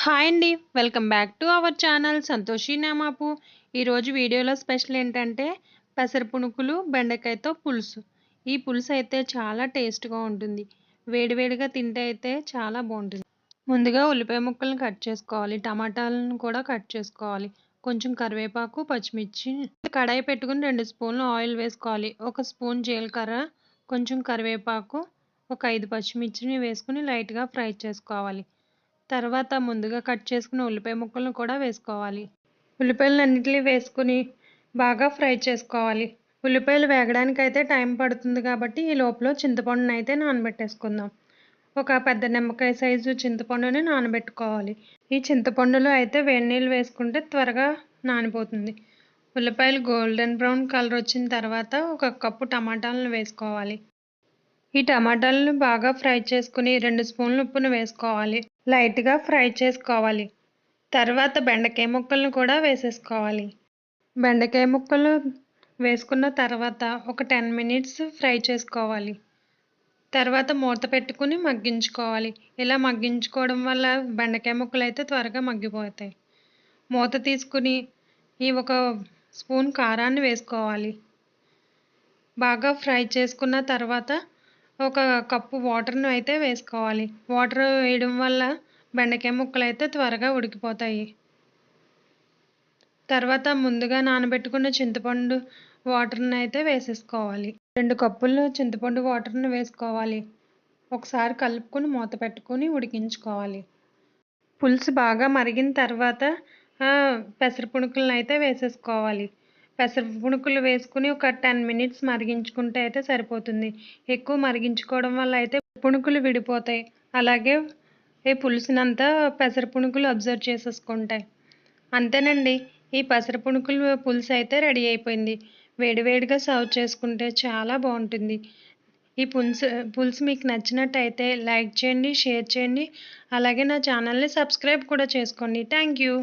Hi అండి. Welcome back to our channel Santoshi నామాపు. ఈరోజు వీడియోలో స్పెషల్ ఏంటంటే పెసర పునుకులు, బెండకాయతో పులుసు. ఈ పులుసు అయితే చాలా టేస్ట్‌గా ఉంటుంది. వేడివేడిగా తింటే అయితే చాలా బాగుంటుంది. ముందుగా ఉల్లిపాయ ముక్కలను కట్ చేసుకోవాలి. టమాటాలను కూడా కట్ చేసుకోవాలి. కొంచెం కరివేపాకు, పచ్చిమిర్చి కడాయి పెట్టుకుని 2 స్పూన్లు ఆయిల్ వేసుకోవాలి. 1 స్పూన్ జీలకర్ర, కొంచెం కరివేపాకు, ఒక 5 పచ్చిమిర్చిని వేసుకుని లైట్‌గా ఫ్రై చేసుకోవాలి. తర్వాత ముందుగా కట్ చేసుకున్న ఉల్లిపాయ ముక్కలను కూడా వేసుకోవాలి. ఉల్లిపాయలన్నిటిని వేసుకుని బాగా ఫ్రై చేసుకోవాలి. ఉల్లిపాయలు వేగడానికైతే టైం పడుతుంది కాబట్టి ఈ లోపల చింతపండునైతే నానబెట్టేసుకుందాం. ఒక పెద్ద నిమ్మకాయ సైజు చింతపండుని నానబెట్టుకోవాలి. ఈ చింతపండులో అయితే వేడి నీళ్ళు వేసుకుంటే త్వరగా నానిపోతుంది. ఉల్లిపాయలు గోల్డెన్ బ్రౌన్ కలర్ వచ్చిన తర్వాత 1 కప్పు టమాటాలను వేసుకోవాలి. ఈ టమాటాలను బాగా ఫ్రై చేసుకుని 2 స్పూన్ల ఉప్పును వేసుకోవాలి. లైట్‌గా ఫ్రై చేసుకోవాలి. తర్వాత బెండకాయ ముక్కలను కూడా వేసేసుకోవాలి. బెండకాయ ముక్కలు వేసుకున్న తర్వాత ఒక 10 మినిట్స్ ఫ్రై చేసుకోవాలి. తర్వాత మూత పెట్టుకుని మగ్గించుకోవాలి. ఇలా మగ్గించుకోవడం వల్ల బెండకాయ ముక్కలు అయితే త్వరగా మగ్గిపోతాయి. మూత తీసుకుని ఈ 1 స్పూన్ కారాన్ని వేసుకోవాలి. బాగా ఫ్రై చేసుకున్న తర్వాత 1 కప్పు వాటర్‌ను అయితే వేసుకోవాలి. వాటర్ వేయడం వల్ల బెండకాయ ముక్కలు అయితే త్వరగా ఉడికిపోతాయి. తర్వాత ముందుగా నానబెట్టుకున్న చింతపండు వాటర్‌ని అయితే వేసేసుకోవాలి. 2 కప్పులు చింతపండు వాటర్‌ని వేసుకోవాలి. ఒకసారి కలుపుకొని మూత పెట్టుకొని ఉడికించుకోవాలి. పులుసు బాగా మరిగిన తర్వాత పెసర పునుకులను అయితే వేసేసుకోవాలి. పెసర పునుకులు వేసుకుని ఒక 10 మినిట్స్ మరిగించుకుంటే అయితే సరిపోతుంది. ఎక్కువ మరిగించుకోవడం వల్ల అయితే పునుకులు విడిపోతాయి. అలాగే ఈ పులుసునంతా పెసర పునుకులు అబ్జర్వ్ చేసేసుకుంటాయి. అంతేనండి. ఈ పెసర పునుకులు పులుసు అయితే రెడీ అయిపోయింది. వేడివేడిగా సర్వ్ చేసుకుంటే చాలా బాగుంటుంది. ఈ పులుసు మీకు నచ్చినట్టయితే లైక్ చేయండి, షేర్ చేయండి. అలాగే నా ఛానల్ని సబ్స్క్రైబ్ కూడా చేసుకోండి. Thank you.